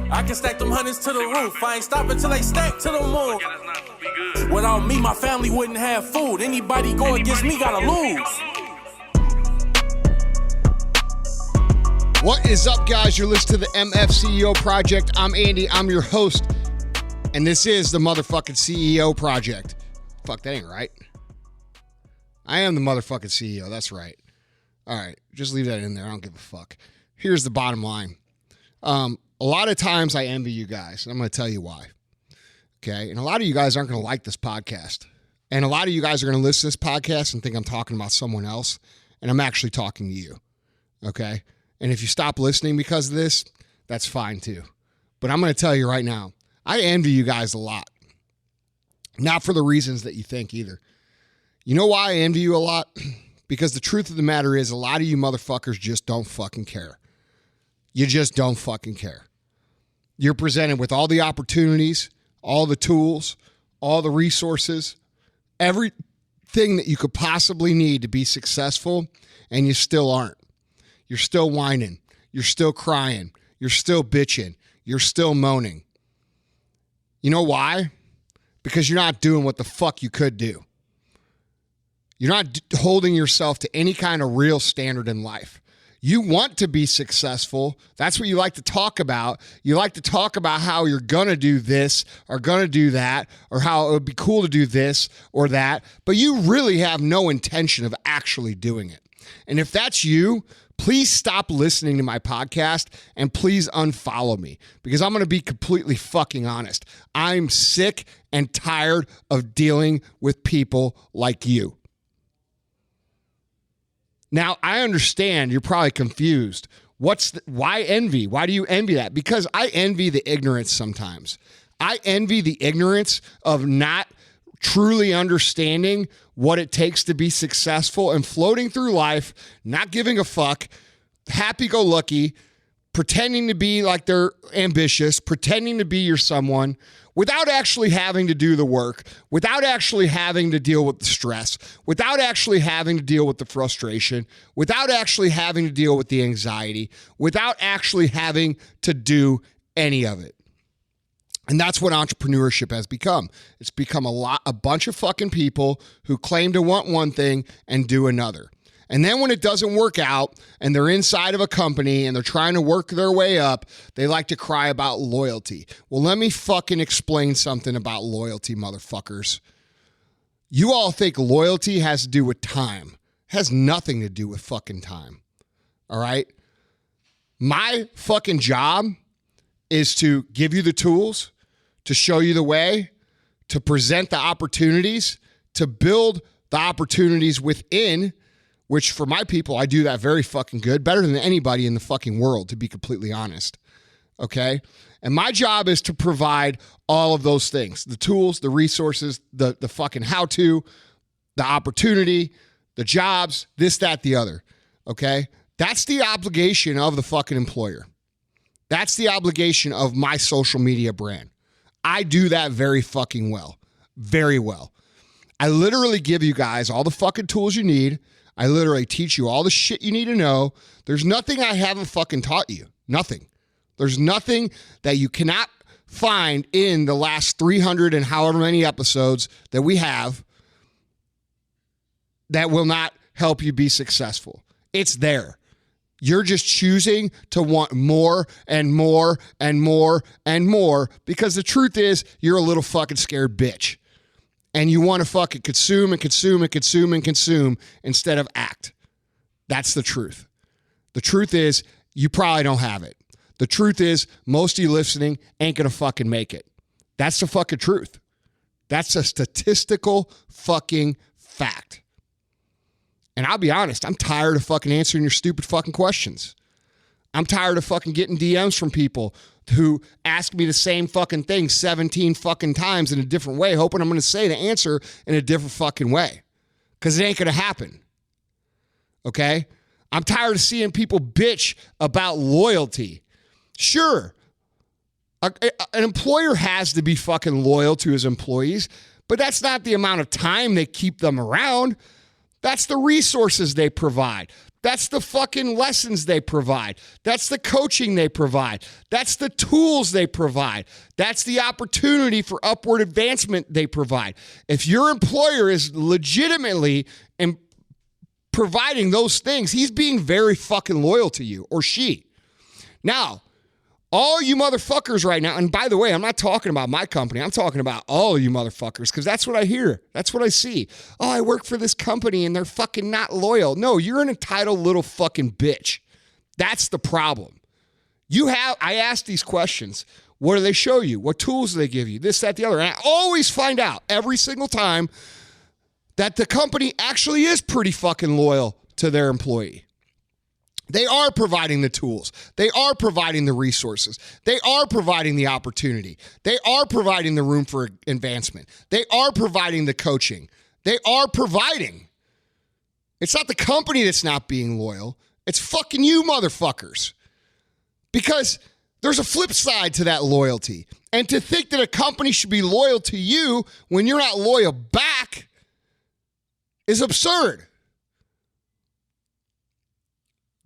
I can stack them hundreds to the roof. I ain't stopping till they stack to the moon. Without me, my family wouldn't have food. Anybody go against me gotta lose. What is up, guys? You're listening to the Mfceo Project. I'm Andy. I'm your host. And this is the motherfucking CEO Project. Fuck, that ain't right. I am the motherfucking CEO. That's right. All right. Just leave that in there. I don't give a fuck. Here's the bottom line. A lot of times I envy you guys, and I'm going to tell you why. Okay? And a lot of you guys aren't going to like this podcast. And a lot of you guys are going to listen to this podcast and think I'm talking about someone else, and I'm actually talking to you. Okay? And if you stop listening because of this, that's fine too. But I'm going to tell you right now, I envy you guys a lot. Not for the reasons that you think either. You know why I envy you a lot? Because the truth of the matter is a lot of you motherfuckers just don't fucking care. You just don't fucking care. You're presented with all the opportunities, all the tools, all the resources, everything that you could possibly need to be successful, and you still aren't. You're still whining. You're still crying. You're still bitching. You're still moaning. You know why? Because you're not doing what the fuck you could do. You're not holding yourself to any kind of real standard in life. You want to be successful. That's what you like to talk about. You like to talk about how you're going to do this or going to do that, or how it would be cool to do this or that, but you really have no intention of actually doing it. And if that's you, please stop listening to my podcast and please unfollow me, because I'm going to be completely fucking honest. I'm sick and tired of dealing with people like you. Now, I understand you're probably confused. Why envy? Why do you envy that? Because I envy the ignorance sometimes. I envy the ignorance of not truly understanding what it takes to be successful and floating through life, not giving a fuck, happy-go-lucky, pretending to be like they're ambitious, pretending to be your someone, without actually having to do the work, without actually having to deal with the stress, without actually having to deal with the frustration, without actually having to deal with the anxiety, without actually having to do any of it. And that's what entrepreneurship has become. It's become a bunch of fucking people who claim to want one thing and do another. And then when it doesn't work out and they're inside of a company and they're trying to work their way up, they like to cry about loyalty. Well, let me fucking explain something about loyalty, motherfuckers. You all think loyalty has to do with time. It has nothing to do with fucking time. All right? My fucking job is to give you the tools, to show you the way, to present the opportunities, to build the opportunities within, which for my people, I do that very fucking good, better than anybody in the fucking world, to be completely honest. Okay? And my job is to provide all of those things, the tools, the resources, the fucking how-to, the opportunity, the jobs, this, that, the other. Okay? That's the obligation of the fucking employer. That's the obligation of my social media brand. I do that very fucking well. Very well. I literally give you guys all the fucking tools you need. I literally teach you all the shit you need to know. There's nothing I haven't fucking taught you. Nothing. There's nothing that you cannot find in the last 300 and however many episodes that we have that will not help you be successful. It's there. You're just choosing to want more and more and more and more, because the truth is you're a little fucking scared bitch. And you want to fucking consume and consume and consume and consume instead of act. That's the truth. The truth is you probably don't have it. The truth is most of you listening ain't going to fucking make it. That's the fucking truth. That's a statistical fucking fact. And I'll be honest, I'm tired of fucking answering your stupid fucking questions. I'm tired of fucking getting DMs from people who ask me the same fucking thing 17 fucking times in a different way, hoping I'm going to say the answer in a different fucking way. Because it ain't going to happen. Okay? I'm tired of seeing people bitch about loyalty. Sure, an employer has to be fucking loyal to his employees, but that's not the amount of time they keep them around. That's the resources they provide. That's the fucking lessons they provide. That's the coaching they provide. That's the tools they provide. That's the opportunity for upward advancement they provide. If your employer is legitimately providing those things, he's being very fucking loyal to you, or she. Now, all you motherfuckers right now, and by the way, I'm not talking about my company. I'm talking about all of you motherfuckers, because that's what I hear. That's what I see. Oh, I work for this company and they're fucking not loyal. No, you're an entitled little fucking bitch. That's the problem. I ask these questions. What do they show you? What tools do they give you? This, that, the other. And I always find out every single time that the company actually is pretty fucking loyal to their employee. They are providing the tools. They are providing the resources. They are providing the opportunity. They are providing the room for advancement. They are providing the coaching. They are providing. It's not the company that's not being loyal. It's fucking you motherfuckers. Because there's a flip side to that loyalty. And to think that a company should be loyal to you when you're not loyal back is absurd.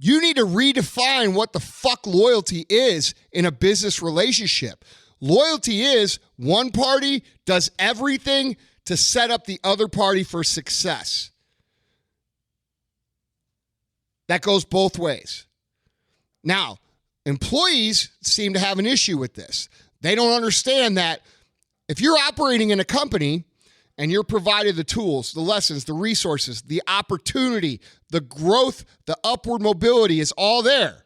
You need to redefine what the fuck loyalty is in a business relationship. Loyalty is one party does everything to set up the other party for success. That goes both ways. Now, employees seem to have an issue with this. They don't understand that if you're operating in a company and you're provided the tools, the lessons, the resources, the opportunity, the growth, the upward mobility is all there,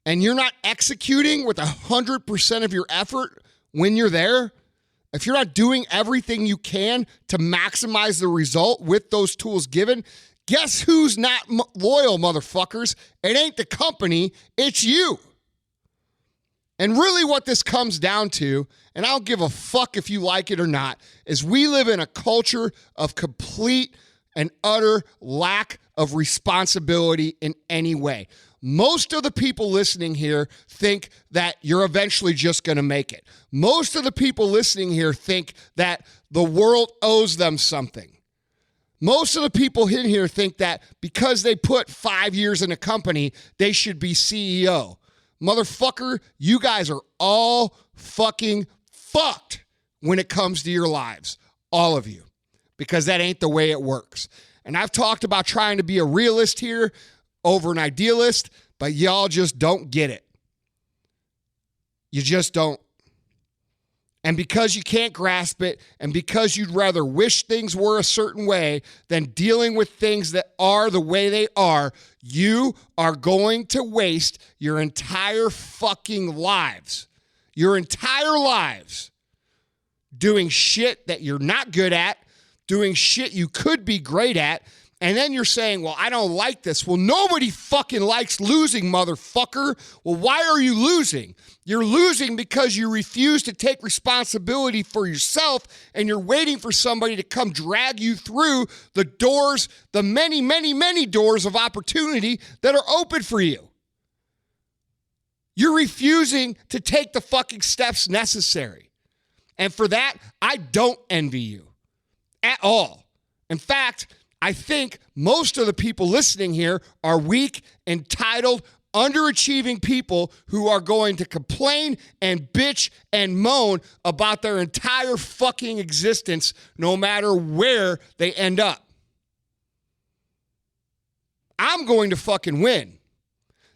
and you're not executing with 100% of your effort when you're there, if you're not doing everything you can to maximize the result with those tools given, guess who's not loyal, motherfuckers? It ain't the company, it's you. And really what this comes down to, and I don't give a fuck if you like it or not, is we live in a culture of complete and utter lack of responsibility in any way. Most of the people listening here think that you're eventually just going to make it. Most of the people listening here think that the world owes them something. Most of the people in here think that because they put 5 years in a company, they should be CEO. Motherfucker, you guys are all fucking fucked when it comes to your lives. All of you. Because that ain't the way it works. And I've talked about trying to be a realist here over an idealist, but y'all just don't get it. You just don't. And because you can't grasp it, and because you'd rather wish things were a certain way than dealing with things that are the way they are, you are going to waste your entire fucking lives. Your entire lives doing shit that you're not good at, doing shit you could be great at, and then you're saying, well, I don't like this. Well, nobody fucking likes losing, motherfucker. Well, why are you losing? You're losing because you refuse to take responsibility for yourself, and you're waiting for somebody to come drag you through the doors, the many, many, many doors of opportunity that are open for you. You're refusing to take the fucking steps necessary. And for that, I don't envy you at all. In fact, I think most of the people listening here are weak, entitled, underachieving people who are going to complain and bitch and moan about their entire fucking existence no matter where they end up. I'm going to fucking win.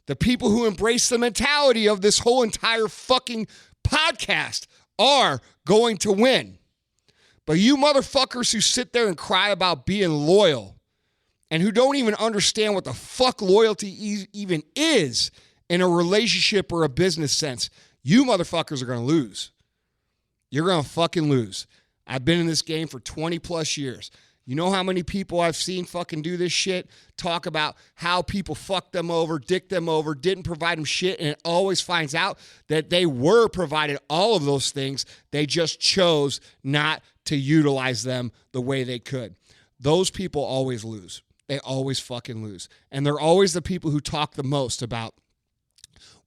The people who embrace the mentality of this whole entire fucking podcast are going to win. But you motherfuckers who sit there and cry about being loyal and who don't even understand what the fuck loyalty even is in a relationship or a business sense, you motherfuckers are going to lose. You're going to fucking lose. I've been in this game for 20 plus years. You know how many people I've seen fucking do this shit? Talk about how people fucked them over, dicked them over, didn't provide them shit, and it always finds out that they were provided all of those things. They just chose not to utilize them the way they could. Those people always lose. They always fucking lose. And they're always the people who talk the most about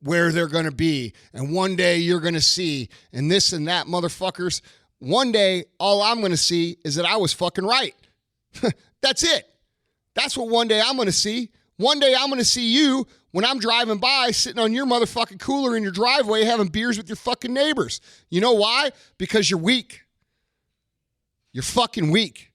where they're going to be. And one day you're going to see, and this and that, motherfuckers. One day, all I'm going to see is that I was fucking right. That's it. That's what one day I'm going to see. One day I'm going to see you when I'm driving by sitting on your motherfucking cooler in your driveway having beers with your fucking neighbors. You know why? Because you're weak. You're fucking weak.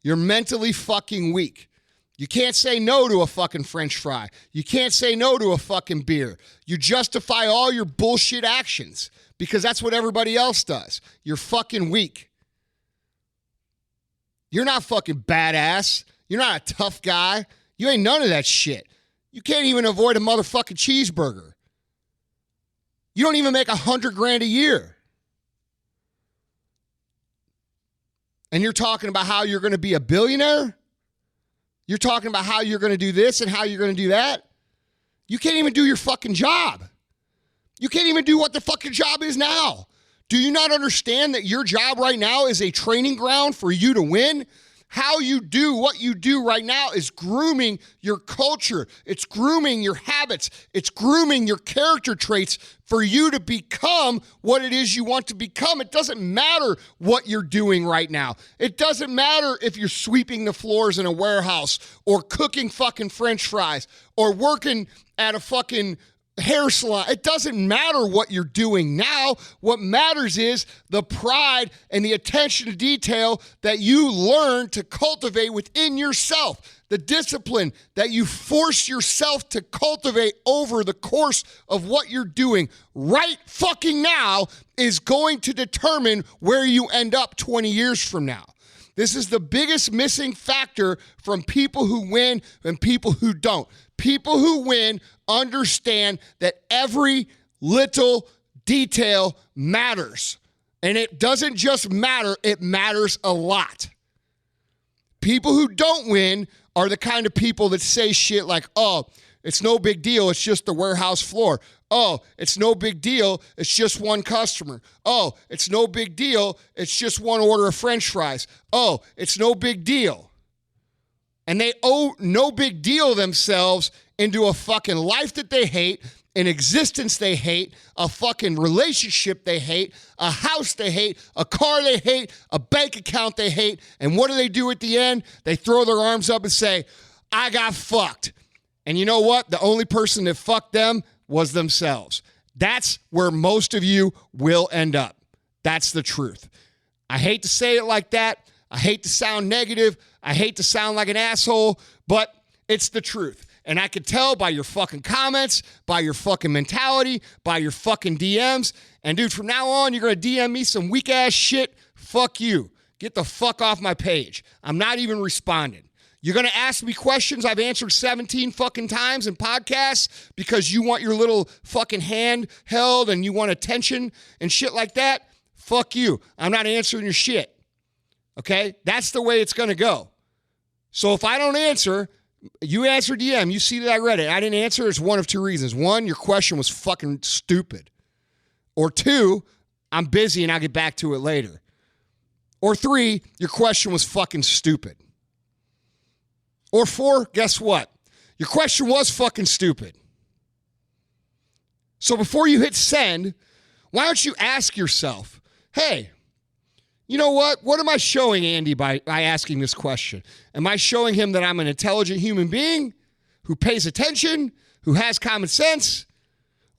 You're mentally fucking weak. You can't say no to a fucking French fry. You can't say no to a fucking beer. You justify all your bullshit actions because that's what everybody else does. You're fucking weak. You're not fucking badass. You're not a tough guy. You ain't none of that shit. You can't even avoid a motherfucking cheeseburger. You don't even make $100,000 a year. And you're talking about how you're going to be a billionaire? You're talking about how you're going to do this and how you're going to do that? You can't even do your fucking job. You can't even do what the fucking job is now. Do you not understand that your job right now is a training ground for you to win? How you do what you do right now is grooming your culture. It's grooming your habits. It's grooming your character traits for you to become what it is you want to become. It doesn't matter what you're doing right now. It doesn't matter if you're sweeping the floors in a warehouse or cooking fucking French fries or working at a fucking hair salon. It doesn't matter what you're doing now. What matters is the pride and the attention to detail that you learn to cultivate within yourself. The discipline that you force yourself to cultivate over the course of what you're doing right fucking now is going to determine where you end up 20 years from now. This is the biggest missing factor from people who win and people who don't. People who win understand that every little detail matters. And it doesn't just matter, it matters a lot. People who don't win are the kind of people that say shit like, oh, it's no big deal, it's just the warehouse floor. Oh, it's no big deal, it's just one customer. Oh, it's no big deal, it's just one order of French fries. Oh, it's no big deal. And they owe no big deal themselves into a fucking life that they hate, an existence they hate, a fucking relationship they hate, a house they hate, a car they hate, a bank account they hate. And what do at the end? They throw their arms up and say, I got fucked. And you know what? The only person that fucked them was themselves. That's where most of you will end up. That's the truth. I hate to say it like that. I hate to sound negative. I hate to sound like an asshole, but it's the truth. And I could tell by your fucking comments, by your fucking mentality, by your fucking DMs. And dude, from now on, you're going to DM me some weak ass shit. Fuck you. Get the fuck off my page. I'm not even responding. You're going to ask me questions I've answered 17 fucking times in podcasts because you want your little fucking hand held and you want attention and shit like that. Fuck you. I'm not answering your shit. Okay? That's the way it's going to go. So if I don't answer, you answer DM, you see that I read it. I didn't answer. It's one of two reasons. One, your question was fucking stupid. Or two, I'm busy and I'll get back to it later. Or three, your question was fucking stupid. Or four, guess what? Your question was fucking stupid. So before you hit send, why don't you ask yourself, hey, you know what? What am I showing Andy by asking this question? Am I showing him that I'm an intelligent human being who pays attention, who has common sense?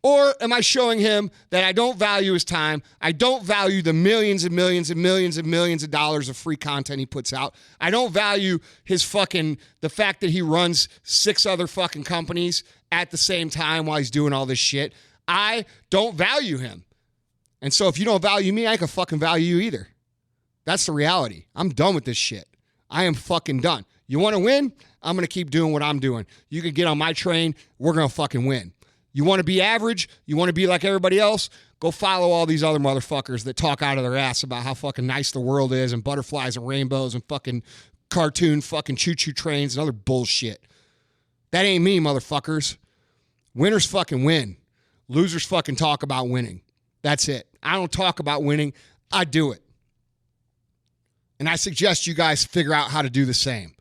Or am I showing him that I don't value his time? I don't value the millions and millions and millions and millions of dollars of free content he puts out. I don't value the fact that he runs 6 other fucking companies at the same time while he's doing all this shit. I don't value him. And so if you don't value me, I can fucking value you either. That's the reality. I'm done with this shit. I am fucking done. You want to win? I'm going to keep doing what I'm doing. You can get on my train. We're going to fucking win. You want to be average? You want to be like everybody else? Go follow all these other motherfuckers that talk out of their ass about how fucking nice the world is and butterflies and rainbows and fucking cartoon fucking choo-choo trains and other bullshit. That ain't me, motherfuckers. Winners fucking win. Losers fucking talk about winning. That's it. I don't talk about winning. I do it. And I suggest you guys figure out how to do the same.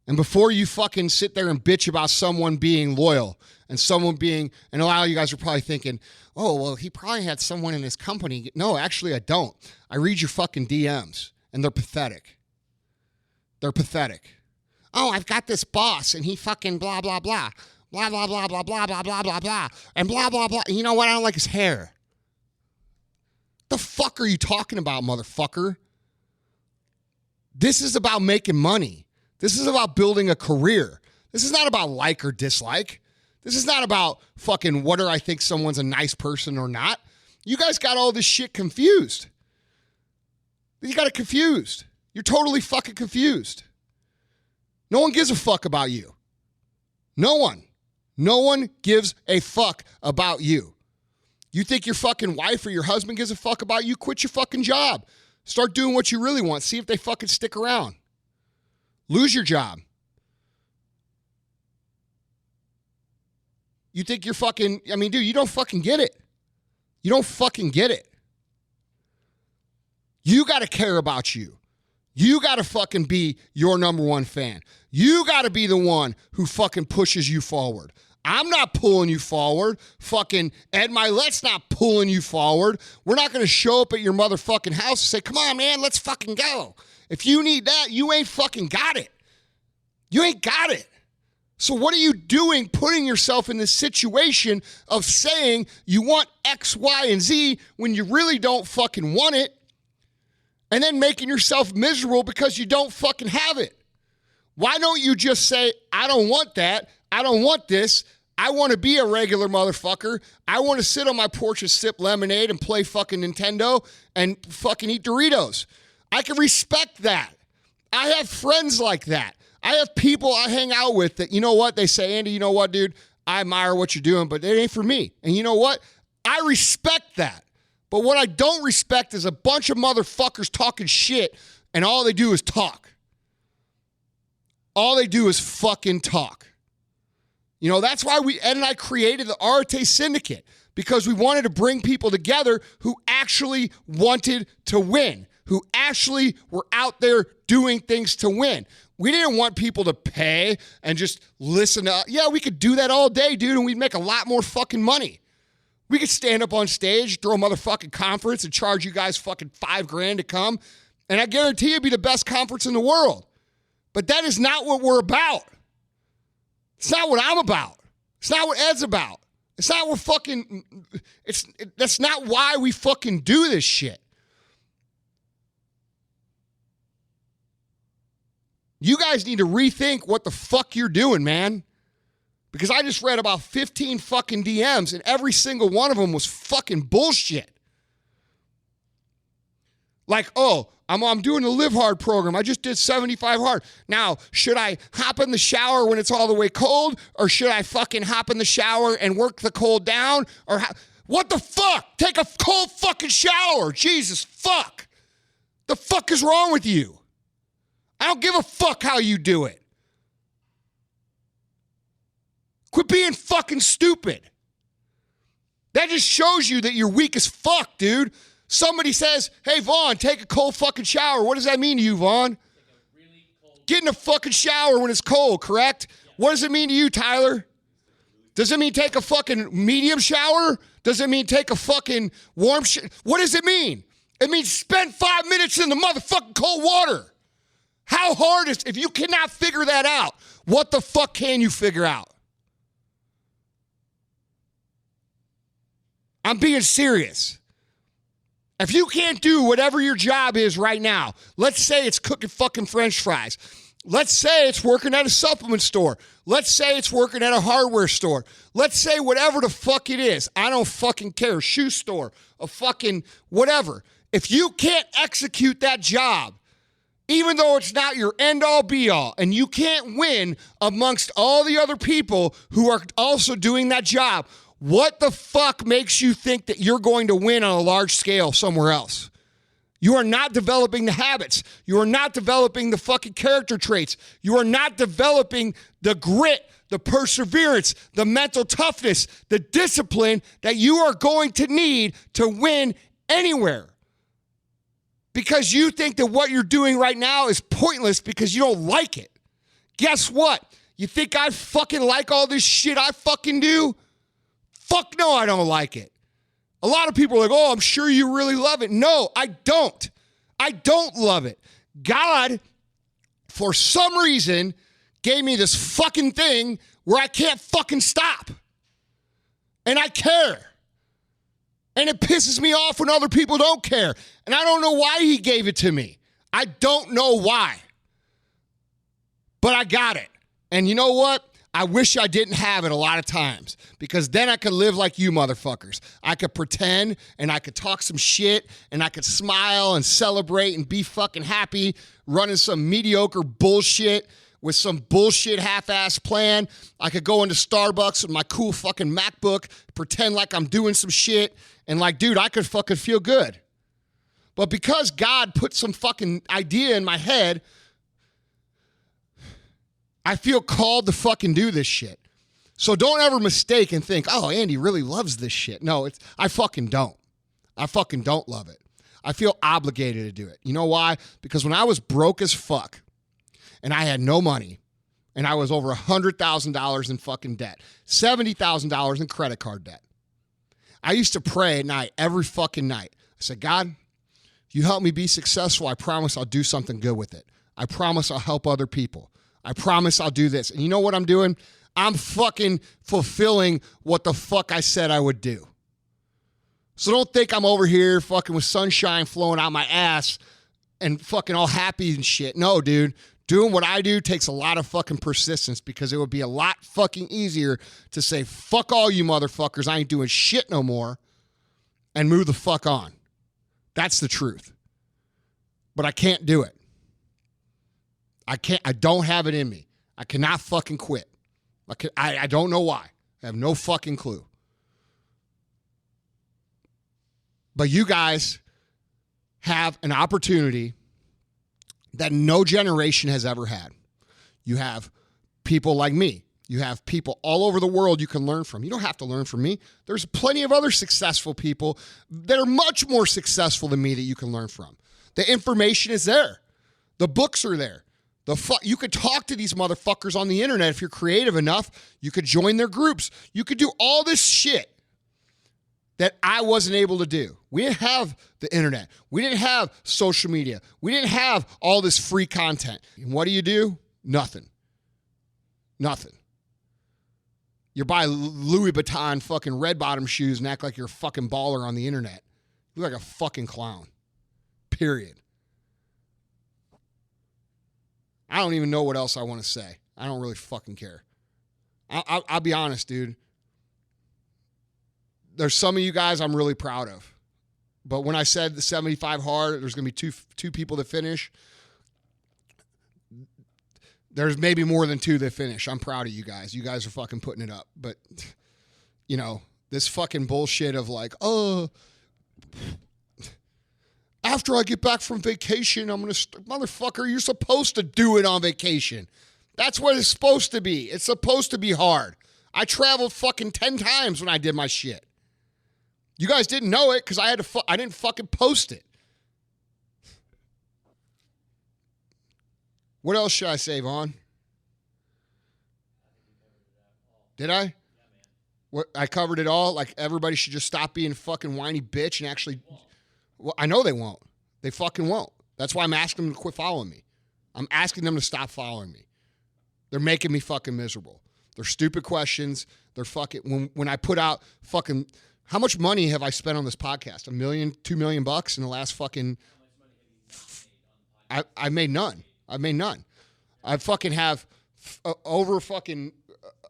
And before you fucking sit there and bitch about someone being loyal and someone being, and a lot of you guys are probably thinking, oh, well, he probably had someone in his company. No, actually, I don't. I read your fucking DMs, and they're pathetic. They're pathetic. Oh, I've got this boss and he fucking blah, blah, blah. Blah, blah, blah, blah, blah, blah, blah, blah, blah. And blah, blah, blah. You know what? I don't like his hair. The fuck are you talking about, motherfucker? This is about making money. This is about building a career. This is not about like or dislike. This is not about fucking whether I think someone's a nice person or not. You guys got all this shit confused. You got it confused. You're totally fucking confused. No one gives a fuck about you. No one. No one gives a fuck about you. You think your fucking wife or your husband gives a fuck about you? Quit your fucking job. Start doing what you really want. See if they fucking stick around. Lose your job. You think you're fucking, I mean, dude, you don't fucking get it. You don't fucking get it. You got to care about you. You got to fucking be your number one fan. You got to be the one who fucking pushes you forward. I'm not pulling you forward. Fucking Ed Milet's not pulling you forward. We're not going to show up at your motherfucking house and say, come on, man, let's fucking go. If you need that, you ain't fucking got it. You ain't got it. So what are you doing putting yourself in this situation of saying you want X, Y, and Z when you really don't fucking want it, and then making yourself miserable because you don't fucking have it? Why don't you just say, I don't want that. I don't want this. I want to be a regular motherfucker. I want to sit on my porch and sip lemonade and play fucking Nintendo and fucking eat Doritos. I can respect that. I have friends like that. I have people I hang out with that, you know what? They say, Andy, you know what, dude? I admire what you're doing, but it ain't for me. And you know what? I respect that. But what I don't respect is a bunch of motherfuckers talking shit and all they do is talk. All they do is fucking talk. You know, that's why Ed and I created the Arate Syndicate, because we wanted to bring people together who actually wanted to win, who actually were out there doing things to win. We didn't want people to pay and just listen to, yeah, we could do that all day, dude, and we'd make a lot more fucking money. We could stand up on stage, throw a motherfucking conference and charge you guys fucking $5,000 to come, and I guarantee it'd be the best conference in the world. But that is not what we're about. It's not what I'm about. It's not what Ed's about. It's not what fucking, that's not why we fucking do this shit. You guys need to rethink what the fuck you're doing, man. Because I just read about 15 fucking DMs and every single one of them was fucking bullshit. Like, oh, I'm doing the Live Hard program. I just did 75 hard. Now, should I hop in the shower when it's all the way cold? Or should I fucking hop in the shower and work the cold down? Or what the fuck? Take a cold fucking shower. Jesus fuck. The fuck is wrong with you? I don't give a fuck how you do it. Quit being fucking stupid. That just shows you that you're weak as fuck, dude. Somebody says, hey, Vaughn, take a cold fucking shower. What does that mean to you, Vaughn? Really get in a fucking shower when it's cold, correct? Yeah. What does it mean to you, Tyler? Does it mean take a fucking medium shower? Does it mean take a fucking warm shower? What does it mean? It means spend 5 minutes in the motherfucking cold water. How hard is, if you cannot figure that out, what the fuck can you figure out? I'm being serious. If you can't do whatever your job is right now, let's say it's cooking fucking French fries. Let's say it's working at a supplement store. Let's say it's working at a hardware store. Let's say whatever the fuck it is. I don't fucking care. Shoe store, a fucking whatever. If you can't execute that job, even though it's not your end-all be-all, and you can't win amongst all the other people who are also doing that job, what the fuck makes you think that you're going to win on a large scale somewhere else? You are not developing the habits. You are not developing the fucking character traits. You are not developing the grit, the perseverance, the mental toughness, the discipline that you are going to need to win anywhere. Because you think that what you're doing right now is pointless because you don't like it. Guess what? You think I fucking like all this shit I fucking do? Fuck no, I don't like it. A lot of people are like, oh, I'm sure you really love it. No, I don't. I don't love it. God for some reason, gave me this fucking thing where I can't fucking stop. And I care. And it pisses me off when other people don't care. And I don't know why he gave it to me. I don't know why. But I got it. And you know what? I wish I didn't have it a lot of times, because then I could live like you motherfuckers. I could pretend and I could talk some shit and I could smile and celebrate and be fucking happy running some mediocre bullshit with some bullshit half-ass plan. I could go into Starbucks with my cool fucking MacBook, pretend like I'm doing some shit, and like, dude, I could fucking feel good. But because God put some fucking idea in my head, I feel called to fucking do this shit. So don't ever mistake and think, oh, Andy really loves this shit. No, I fucking don't. I fucking don't love it. I feel obligated to do it. You know why? Because when I was broke as fuck and I had no money and I was over $100,000 in fucking debt, $70,000 in credit card debt, I used to pray at night, every fucking night. I said, God, if you help me be successful, I promise I'll do something good with it. I promise I'll help other people. I promise I'll do this. And you know what I'm doing? I'm fucking fulfilling what the fuck I said I would do. So don't think I'm over here fucking with sunshine flowing out my ass and fucking all happy and shit. No, dude. Doing what I do takes a lot of fucking persistence, because it would be a lot fucking easier to say, fuck all you motherfuckers, I ain't doing shit no more, and move the fuck on. That's the truth. But I can't do it. I don't have it in me. I cannot fucking quit. I don't know why. I have no fucking clue. But you guys have an opportunity that no generation has ever had. You have people like me. You have people all over the world you can learn from. You don't have to learn from me. There's plenty of other successful people that are much more successful than me that you can learn from. The information is there. The books are there. You could talk to these motherfuckers on the internet if you're creative enough. You could join their groups. You could do all this shit that I wasn't able to do. We didn't have the internet. We didn't have social media. We didn't have all this free content. And what do? Nothing. Nothing. You buy Louis Vuitton fucking red bottom shoes and act like you're a fucking baller on the internet. You look like a fucking clown. Period. I don't even know what else I want to say. I don't really fucking care. I'll be honest, dude. There's some of you guys I'm really proud of. But when I said the 75 hard, there's going to be two people that finish. There's maybe more than two that finish. I'm proud of you guys. You guys are fucking putting it up. But, you know, this fucking bullshit of like, oh, after I get back from vacation, I'm going to, motherfucker, you're supposed to do it on vacation. That's what it's supposed to be. It's supposed to be hard. I traveled fucking 10 times when I did my shit. You guys didn't know it because I didn't fucking post it. What else should I say, Vaughn? Did I? What, I covered it all? Like everybody should just stop being a fucking whiny bitch and actually... Well, I know they won't. They fucking won't. That's why I'm asking them to quit following me. I'm asking them to stop following me. They're making me fucking miserable. They're stupid questions. They're fucking... When I put out fucking... How much money have I spent on this podcast? $1 million, $2 million bucks in the last fucking... I made none. I made none. I fucking have over fucking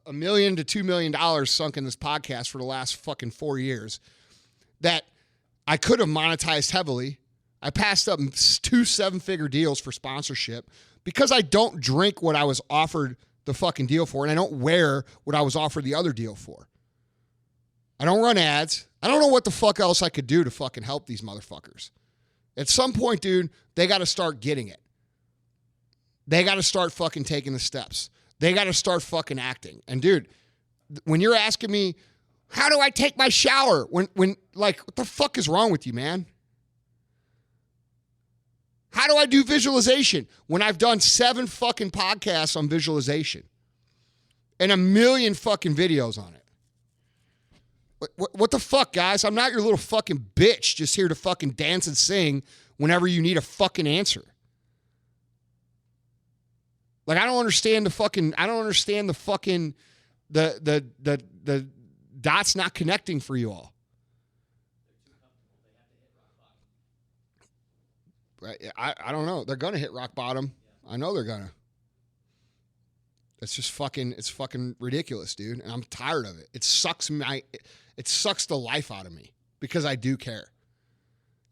$1 million to $2 million sunk in this podcast for the last fucking 4 years that I could have monetized heavily. I passed up 2 7-figure deals for sponsorship because I don't drink what I was offered the fucking deal for, and I don't wear what I was offered the other deal for. I don't run ads. I don't know what the fuck else I could do to fucking help these motherfuckers. At some point, dude, they got to start getting it. They got to start fucking taking the steps. They got to start fucking acting. And dude, when you're asking me, how do I take my shower? When like, what the fuck is wrong with you, man? How do I do visualization when I've done 7 fucking podcasts on visualization and 1 million fucking videos on it? What the fuck, guys? I'm not your little fucking bitch just here to fucking dance and sing whenever you need a fucking answer. Like, I don't understand the fucking, the dots not connecting for you all. Right? I don't know. They're going to hit rock bottom. I know they're going to. It's fucking ridiculous, dude. And I'm tired of it. It sucks the life out of me because I do care.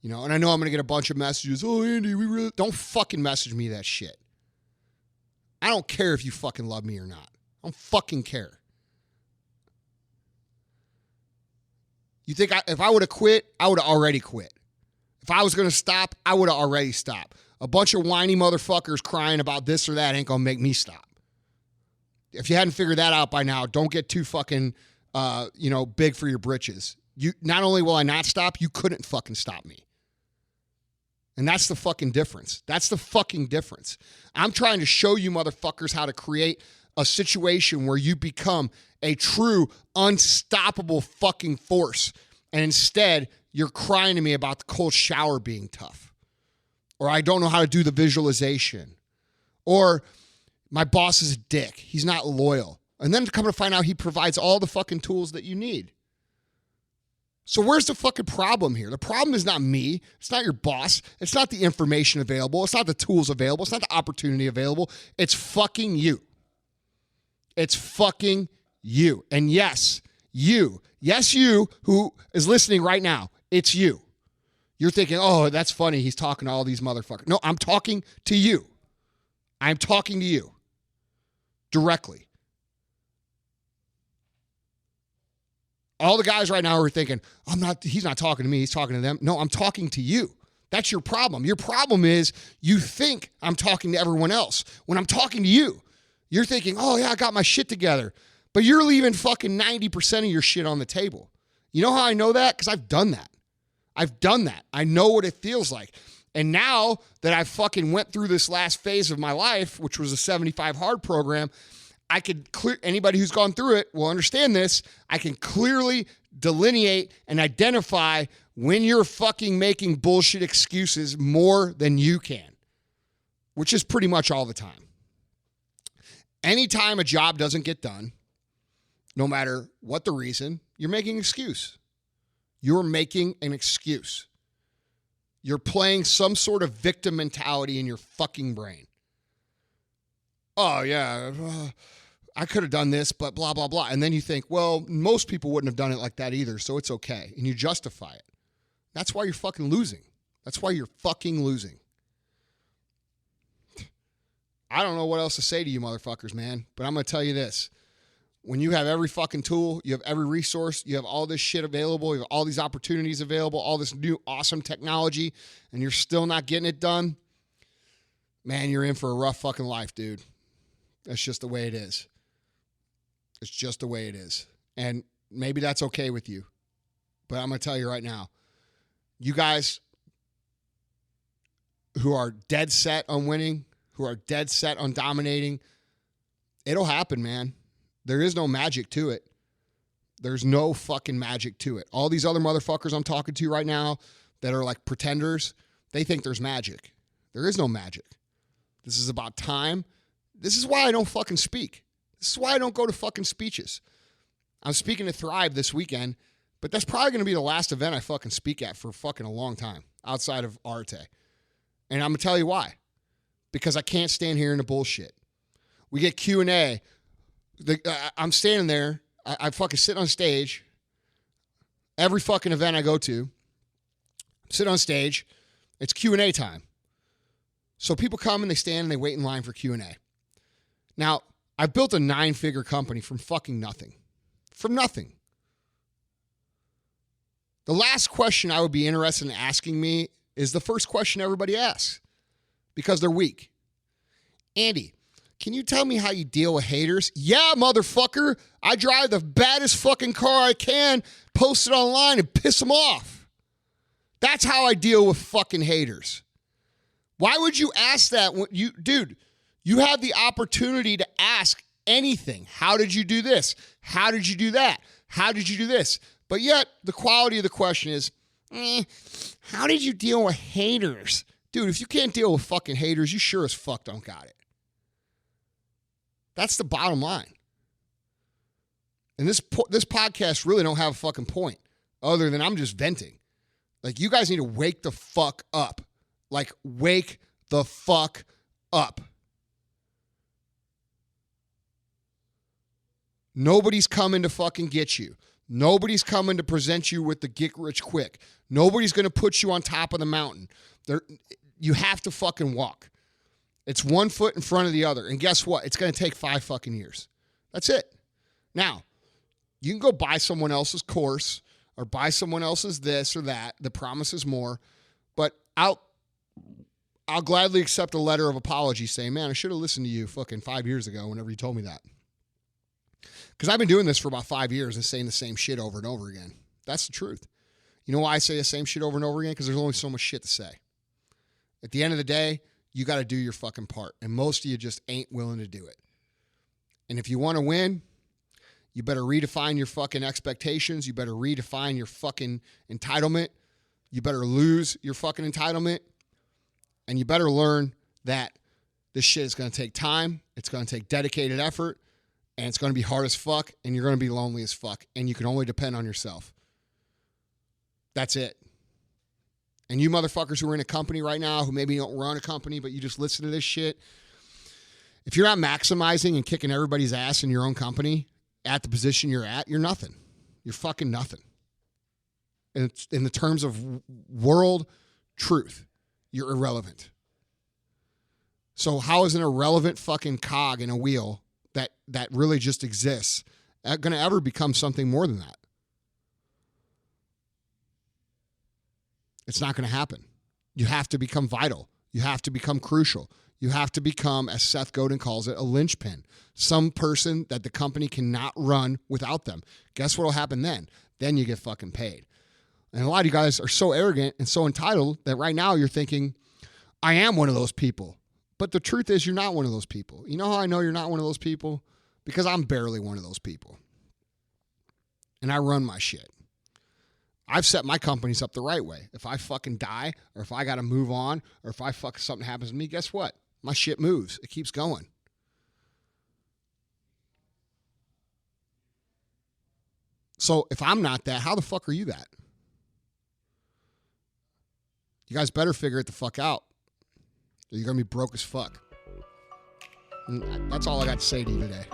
You know, and I know I'm going to get a bunch of messages. Oh, Andy, we really don't fucking message me that shit. I don't care if you fucking love me or not. I don't fucking care. You think if I would have quit, I would have already quit. If I was going to stop, I would have already stopped. A bunch of whiny motherfuckers crying about this or that ain't going to make me stop. If you hadn't figured that out by now, don't get too fucking, big for your britches. You not only will I not stop, you couldn't fucking stop me. And that's the fucking difference. That's the fucking difference. I'm trying to show you motherfuckers how to create a situation where you become a true, unstoppable fucking force. And instead, you're crying to me about the cold shower being tough. Or I don't know how to do the visualization. Or my boss is a dick. He's not loyal. And then to come to find out he provides all the fucking tools that you need. So where's the fucking problem here? The problem is not me. It's not your boss. It's not the information available. It's not the tools available. It's not the opportunity available. It's fucking you. It's fucking you. And yes, you who is listening right now, it's you. You're thinking, oh, that's funny. He's talking to all these motherfuckers. No, I'm talking to you. I'm talking to you directly. All the guys right now are thinking, he's not talking to me, he's talking to them. No, I'm talking to you. That's your problem. Your problem is you think I'm talking to everyone else. When I'm talking to you, you're thinking, oh yeah, I got my shit together. But you're leaving fucking 90% of your shit on the table. You know how I know that? Because I've done that. I know what it feels like. And now that I fucking went through this last phase of my life, which was a 75 hard program, I could anybody who's gone through it will understand this. I can clearly delineate and identify when you're fucking making bullshit excuses more than you can, which is pretty much all the time. Anytime a job doesn't get done, no matter what the reason, you're making an excuse. You're making an excuse. You're playing some sort of victim mentality in your fucking brain. Oh, yeah, I could have done this, but blah, blah, blah. And then you think, well, most people wouldn't have done it like that either, so it's okay. And you justify it. That's why you're fucking losing. That's why you're fucking losing. I don't know what else to say to you motherfuckers, man, but I'm going to tell you this. When you have every fucking tool, you have every resource, you have all this shit available, you have all these opportunities available, all this new awesome technology, and you're still not getting it done, man, you're in for a rough fucking life, dude. That's just the way it is. It's just the way it is. And maybe that's okay with you. But I'm going to tell you right now, you guys who are dead set on winning, who are dead set on dominating, it'll happen, man. There is no magic to it. There's no fucking magic to it. All these other motherfuckers I'm talking to right now that are like pretenders, they think there's magic. There is no magic. This is about time. This is why I don't fucking speak. This is why I don't go to fucking speeches. I'm speaking to Thrive this weekend, but that's probably going to be the last event I fucking speak at for fucking a long time outside of Arte. And I'm going to tell you why. Because I can't stand hearing the bullshit. We get Q&A. I'm standing there. I fucking sit on stage. Every fucking event I go to, sit on stage. It's Q&A time. So people come and they stand and they wait in line for Q&A. Now, I built a 9-figure company from fucking nothing. From nothing. The last question I would be interested in asking me is the first question everybody asks because they're weak. Andy, can you tell me how you deal with haters? Yeah, motherfucker. I drive the baddest fucking car I can, post it online, and piss them off. That's how I deal with fucking haters. Why would you ask that? Dude, you have the opportunity to ask anything. How did you do this? How did you do that? How did you do this? But yet, the quality of the question is, how did you deal with haters? Dude, if you can't deal with fucking haters, you sure as fuck don't got it. That's the bottom line. And this podcast really don't have a fucking point other than I'm just venting. Like, you guys need to wake the fuck up. Like, wake the fuck up. Nobody's coming to fucking get you. Nobody's coming to present you with the get rich quick. Nobody's going to put you on top of the mountain. You have to fucking walk. It's one foot in front of the other. And guess what? It's going to take 5 fucking years. That's it. Now, you can go buy someone else's course or buy someone else's this or that that promises more, but I'll gladly accept a letter of apology saying, man, I should have listened to you fucking 5 years ago whenever you told me that. Because I've been doing this for about 5 years and saying the same shit over and over again. That's the truth. You know why I say the same shit over and over again? Because there's only so much shit to say. At the end of the day, you got to do your fucking part. And most of you just ain't willing to do it. And if you want to win, you better redefine your fucking expectations. You better redefine your fucking entitlement. You better lose your fucking entitlement. And you better learn that this shit is going to take time. It's going to take dedicated effort. And it's going to be hard as fuck. And you're going to be lonely as fuck. And you can only depend on yourself. That's it. And you motherfuckers who are in a company right now, who maybe don't run a company, but you just listen to this shit. If you're not maximizing and kicking everybody's ass in your own company at the position you're at, you're nothing. You're fucking nothing. And it's in the terms of world truth, you're irrelevant. So how is an irrelevant fucking cog in a wheel that really just exists going to ever become something more than that? It's not going to happen. You have to become vital. You have to become crucial. You have to become, as Seth Godin calls it, a linchpin. Some person that the company cannot run without them. Guess what will happen then? Then you get fucking paid. And a lot of you guys are so arrogant and so entitled that right now you're thinking, I am one of those people. But the truth is you're not one of those people. You know how I know you're not one of those people? Because I'm barely one of those people. And I run my shit. I've set my companies up the right way. If I fucking die, or if I got to move on, or if something happens to me, guess what? My shit moves. It keeps going. So if I'm not that, how the fuck are you that? You guys better figure it the fuck out. Or you're going to be broke as fuck. And that's all I got to say to you today.